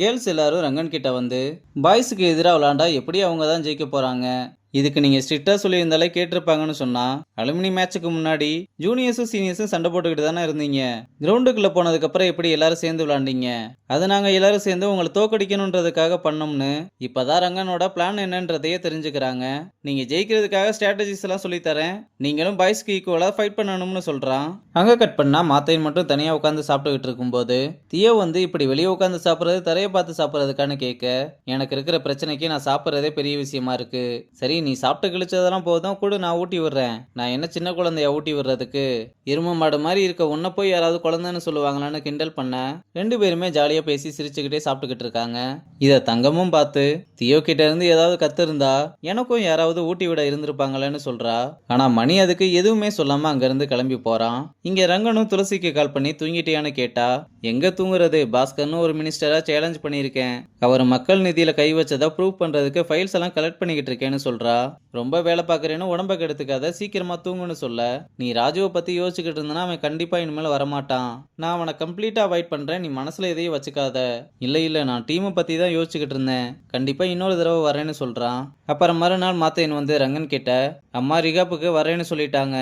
Girls எல்லாரும் ரங்கன் கிட்ட வந்து பாய்ஸுக்கு எதிராக விளாண்டா எப்படி அவங்க தான் ஜெயிக்க போறாங்க, இதுக்கு நீங்க ஸ்ட்ரிக்டா சொல்லியிருந்தாலே கேட்டிருப்பாங்கன்னு சொன்னா, அலுமினி மேட்சுக்கு முன்னாடி ஜூனியர்ஸும் சீனியர்ஸும் சண்டை போட்டுக்கிட்டு தானே இருந்தீங்க. கிரவுண்டுக்குள்ள போனதுக்கு அப்புறம் எப்படி எல்லாரும் சேர்ந்து விளாண்டீங்க? அதை நாங்க எல்லாரும் சேர்ந்து உங்களை தோக்கடிக்கணுன்றதுக்காக பண்ணோம்னு இப்பதான் ரங்கனோட பிளான் என்னன்றதையே தெரிஞ்சுக்கிறாங்க. நீங்க ஜெயிக்கிறதுக்காக ஸ்ட்ராட்டஜிஸ் எல்லாம் சொல்லித்தரேன், நீங்களும் பாய்ஸ்க்கு ஈக்குவலா ஃபைட் பண்ணணும்னு சொல்றான். அங்க கட் பண்ணா மாத்தையன் மட்டும் தனியா உட்காந்து சாப்பிட்டுக்கிட்டு இருக்கும்போது தியோ வந்து இப்படி வெளியே உட்காந்து சாப்பிட்றது தரையை பார்த்து சாப்பிட்றதுக்கான கேட்க, எனக்கு இருக்கிற பிரச்சனைக்கு நான் சாப்பிட்றதே பெரிய விஷயமா இருக்கு. சரி, நீ சாப்பிட்டு கிழிச்சதெல்லாம் போதும், கூட நான் ஊட்டி விடுறேன். நான் என்ன சின்ன குழந்தைய ஊட்டி விடுறதுக்கு? எரும மாடு மாதிரி இருக்க உன்னை போய் யாராவது குழந்தைன்னு சொல்லுவாங்களான்னு கிண்டல் பண்ண ரெண்டு பேருமே ஜாலியா பேசி சிரிச்சுக்கிட்டே சாப்பிட்டுக்கிட்டு இருக்காங்க. இத தங்கமும் பார்த்து தியோ கிட்ட இருந்து ஏதாவது கத்து இருந்தா எனக்கும் யாராவது ஊட்டி விட இருந்திருப்பாங்களேன்னு சொல்றா. ஆனா மணி அதுக்கு எதுவுமே சொல்லாம அங்க இருந்து கிளம்பி போறான். இங்க ரங்கனும் துளசிக்கு கால் பண்ணி தூங்கிட்டியான்னு கேட்டா, எங்க தூங்குறது, பாஸ்கர்னு ஒரு மினிஸ்டரா சேலஞ்ச் பண்ணியிருக்கேன், அவர் மக்கள் நிதியில கை வச்சதா ப்ரூவ் பண்றதுக்கு ஃபைல்ஸ் எல்லாம் கலெக்ட் பண்ணிக்கிட்டு இருக்கேன்னு சொல்றா. ரொம்ப வேலை பாக்குறேன்னு உடம்ப கெடுத்துக்காத, சீக்கிரமா தூங்குன்னு சொல்ல, நீ ராஜுவை பத்தி யோசிச்சுக்கிட்டு இருந்தா அவன் கண்டிப்பா இனிமேல் வரமாட்டான், நான் அவனை கம்ப்ளீட்டா அவாய்ட் பண்றேன், நீ மனசுல எதையும் வச்சுக்காத. இல்ல நான் டீமை பத்தி தான் யோசிச்சுக்கிட்டு இருந்தேன், கண்டிப்பா இன்னொரு தடவை வரேன்னு சொல்றான். அப்புறம் மறுநாள் மாத்தையன் வந்து ரங்கன் கிட்ட, அம்மா ரிகாப்புக்கு வரேன்னு சொல்லிட்டாங்க,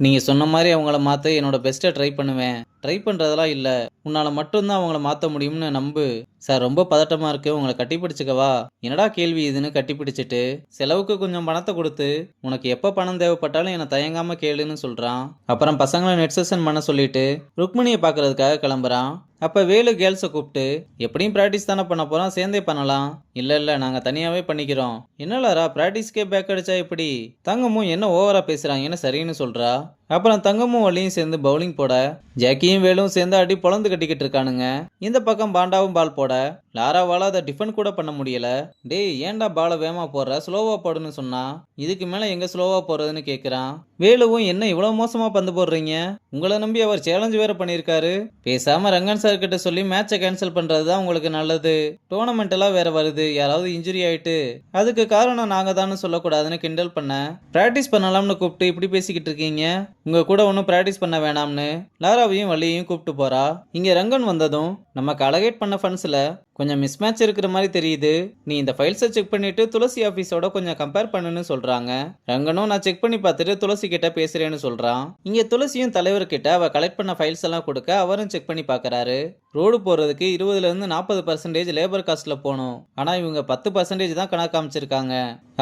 நீங்க சொன்ன மாதிரி அவங்கள மாத்த என்னோட பெஸ்ட்டை ட்ரை பண்ணுவேன், ட்ரை பண்றதெல்லாம் இல்ல, உன்னால மட்டும்தான் அவங்கள மாத்த முடியும்னு நம்பு. சார் ரொம்ப பதட்டமா இருக்கு, உங்களை கட்டி பிடிச்சுக்கவா? என்னடா கேள்வி இதுன்னு கட்டி பிடிச்சிட்டு செலவுக்கு கொஞ்சம் பணத்தை கொடுத்து உனக்கு எப்ப பணம் தேவைப்பட்டாலும் என்னை தயங்காம கேளுன்னு சொல்றான். அப்புறம் பசங்களை நெட் செஷன் பண்ண சொல்லிட்டு ருக்மணியை பாக்குறதுக்காக கிளம்புறான். அப்ப வேலு கேர்ள்ஸை கூப்பிட்டு, எப்படியும் பிராக்டிஸ் தானே பண்ண போறோம், சேர்ந்தே பண்ணலாம். இல்ல நாங்க தனியாவே பண்ணிக்கிறோம். என்னலாரா பிராக்டிஸ்க்கே பேக் அடிச்சா எப்படி? தங்கமும் என்ன ஓவரா பேசுறாங்கன்னு சரின்னு சொல்றா. அப்புறம் தங்கமும் வள்ளியும் சேர்ந்து பவுலிங் போட ஜாக்கியும் வேலும் சேர்ந்து அடி பொழந்து கட்டிக்கிட்டு இருக்கானுங்க. இந்த பக்கம் பாண்டாவும் பால் போட லாராவால அதை டிஃபன் கூட பண்ண முடியல. டேய் ஏன்டா பாலை வேகமா போடுற, ஸ்லோவா போடுன்னு சொன்னா, இதுக்கு மேல எங்க ஸ்லோவா போறதுன்னு கேக்குறான். வேலுவும் என்ன இவ்வளவு மோசமா பந்து போடுறீங்க, உங்களை நம்பி அவர் சேலஞ்ச் வேற பண்ணிருக்காரு, பேசாம ரங்கன் சார் கிட்ட சொல்லி மேட்சை கேன்சல் பண்றதுதான் உங்களுக்கு நல்லது, டோர்னமெண்ட் எல்லாம் வேற வருது, யாராவது இன்ஜுரி ஆயிட்டு அதுக்கு காரணம் நாங்க தான் சொல்லக்கூடாதுன்னு கிண்டல் பண்ண, பிராக்டிஸ் பண்ணலாம்னு கூப்பிட்டு இப்படி பேசிக்கிட்டு இருக்கீங்க, உங்க கூட ஒன்னும் பிராக்டிஸ் பண்ண வேணாம்னு லாராவையும் வள்ளியையும் கூப்பிட்டு போறா. இங்க ரங்கன் வந்ததும் நமக்கு அலகேட் பண்ண ஃபண்ட்ஸ்ல கொஞ்சம் மிஸ் மேட்ச் இருக்கிற மாதிரி தெரியுது, நீ இந்த ஃபைல்ஸை செக் பண்ணிட்டு துளசி ஆபீஸோட கொஞ்சம் கம்பேர் பண்ணுன்னு சொல்றாங்க. ரங்கனும் நான் செக் பண்ணி பார்த்துட்டு துளசி கிட்ட பேசுறேன்னு சொல்றான். இங்க துளசியும் தலைவர் கிட்ட அவ கலெக்ட் பண்ண ஃபைல்ஸ் எல்லாம் கொடுக்க அவரும் செக் பண்ணி பாக்குறாரு. ரோடு போறதுக்கு 20ல இருந்து 40% லேபர் காஸ்ட்ல போகணும், ஆனா இவங்க 10% தான் கணக்கு காமிச்சிருக்காங்க.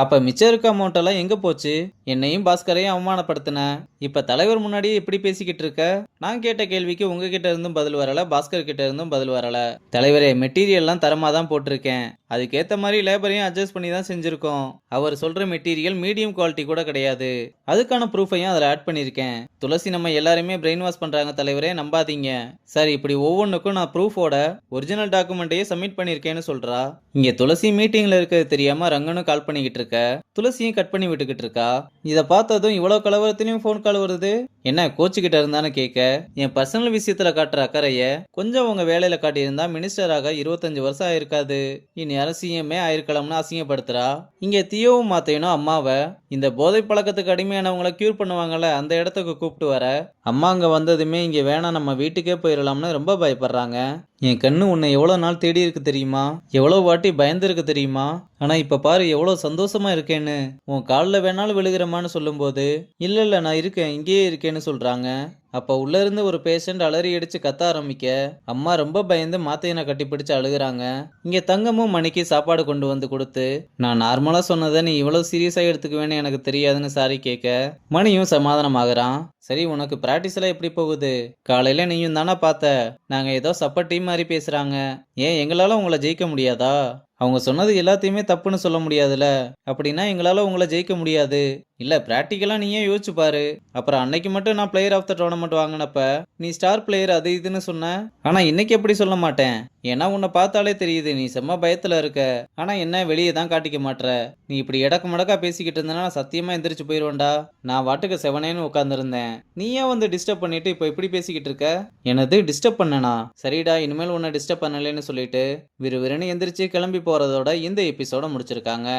அப்ப மிச்சம் இருக்க அமௌண்ட் எல்லாம் எங்க போச்சு? என்னையும் பாஸ்கரையும் அவமானப்படுத்தின, இப்ப தலைவர் முன்னாடியே இப்படி பேசிக்கிட்டு இருக்க? நான் கேட்ட கேள்விக்கு உங்ககிட்ட இருந்தும் பதில் வரல, பாஸ்கர் கிட்ட இருந்தும் பதில் வரல. தலைவரே, மெட்டீரியல் எல்லாம் தரமா தான் போட்டிருக்கேன், அதுக்கேத்த மாதிரி லேபரையும் அட்ஜஸ்ட் பண்ணி தான் செஞ்சிருக்கோம், அவர் சொல்ற மெட்டீரியல் மீடியம் குவாலிட்டி கூட கிடையாது, அதுக்கான ப்ரூஃபையும் அதில் ஆட் பண்ணியிருக்கேன். துளசி நம்ம எல்லாருமே பிரெயின் வாஷ் பண்றாங்க தலைவரே, நம்பாதீங்க. சார் இப்படி ஒவ்வொன்றுக்கும் நான் ப்ரூஃபோட ஒரிஜினல் டாக்குமெண்ட்டையே சப்மிட் பண்ணியிருக்கேன்னு சொல்றா. இங்க துளசி மீட்டிங்ல இருக்கிறது தெரியாம ரங்கனும் கால் பண்ணிக்கிட்டு இருக்க, துளசியும் கட் பண்ணி விட்டுக்கிட்டு இருக்கா. இதை பார்த்ததும் இவ்வளவு கலவரத்திலையும் ஃபோன் கால் வருது, என்ன கோச்சுக்கிட்ட இருந்தான்னு கேட்க, என் பர்சனல் விஷயத்துல காட்டுற அக்கறைய கொஞ்சம் உங்க வேலையில காட்டியிருந்தா மினிஸ்டராக 25 வருஷம் ஆயிருக்காது, இனி அரசியமே ஆயிருக்கலாம்னு அசிங்கப்படுத்துறா. இங்க தியோவும் மாத்தையனும் அம்மாவை இந்த போதை பழக்கத்துக்கு அடிமையானவங்களை கியூர் பண்ணுவாங்கல்ல அந்த இடத்துக்கு கூப்பிட்டு வர, அம்மா அங்க வந்ததுமே இங்க வேணாம் நம்ம வீட்டுக்கே போயிடலாம்னு ரொம்ப பயப்படுறாங்க. என் கண்ணு உன்னை எவ்வளவு நாள் தேடி இருக்கு தெரியுமா, எவ்வளவு வாட்டி பயந்து இருக்கு தெரியுமா, ஆனா இப்ப பாரு எவ்வளவு சந்தோஷமா இருக்கேன்னு, உன் காலில் வேணாலும் விழுகிறமான்னு சொல்லும் போது இல்ல நான் இருக்கேன் இங்கேயே இருக்கேன்னு சொல்றாங்க. அப்ப உள்ள இருந்து ஒரு பேஷண்ட் அலறி அடிச்சு கத்த ஆரம்பிக்க அம்மா ரொம்ப பயந்து மாத்தையனை கட்டி பிடிச்சு அழுகுறாங்க. இங்க தங்கமும் மணிக்கு சாப்பாடு கொண்டு வந்து கொடுத்து, நான் நார்மலா சொன்னதை நீ இவ்வளவு சீரியஸா எடுத்துக்குவேன்னு எனக்கு தெரியாதுன்னு சாரி கேட்க மணியும் சமாதானம் ஆகுறான். சரி, உனக்கு பிராக்டிஸ் எல்லாம் எப்படி போகுது? காலையில நீயும் தானே பார்த்த, நாங்க ஏதோ சப்ப டீம் மாதிரி பேசுறாங்க, ஏன் எங்களால உங்களை ஜெயிக்க முடியாதா? அவங்க சொன்னது எல்லாத்தையுமே தப்புன்னு சொல்ல முடியாதுல, அப்படின்னா எங்களால உங்களை ஜெயிக்க முடியாது. இல்ல பிராக்டிக்கலா நீயே யோசிச்சு பாரு, அப்புறம் அன்னைக்கு மட்டும் நான் பிளேயர் ஆஃப் த டோர்னமெண்ட் வாங்கினப்ப நீ ஸ்டார் பிளேயர் அது இதுன்னு சொன்ன, ஆனா இன்னைக்கு எப்படி சொல்ல மாட்டேன், ஏன்னா உன்னை பார்த்தாலே தெரியுது நீ செம்ம பயத்துல இருக்க, ஆனா என்ன வெளியே தான் காட்டிக்க மாட்ற, நீ இப்படி எடக்கு மடக்கா பேசிக்கிட்டு இருந்தனா சத்தியமா எந்திரிச்சு போயிருவேன்டா, நான் வாட்டுக்கு செவனேன்னு உட்காந்துருந்தேன், நீயே வந்து டிஸ்டர்ப் பண்ணிட்டு இப்போ இப்படி பேசிக்கிட்டு இருக்க. எனது டிஸ்டர்ப் பண்ணனா? சரிடா, இனிமேல் உன்னை டிஸ்டர்ப் பண்ணலன்னு சொல்லிட்டு விறுவிறுன்னு எந்திரிச்சு கிளம்பி போறதோட இந்த எபிசோட முடிச்சிருக்காங்க.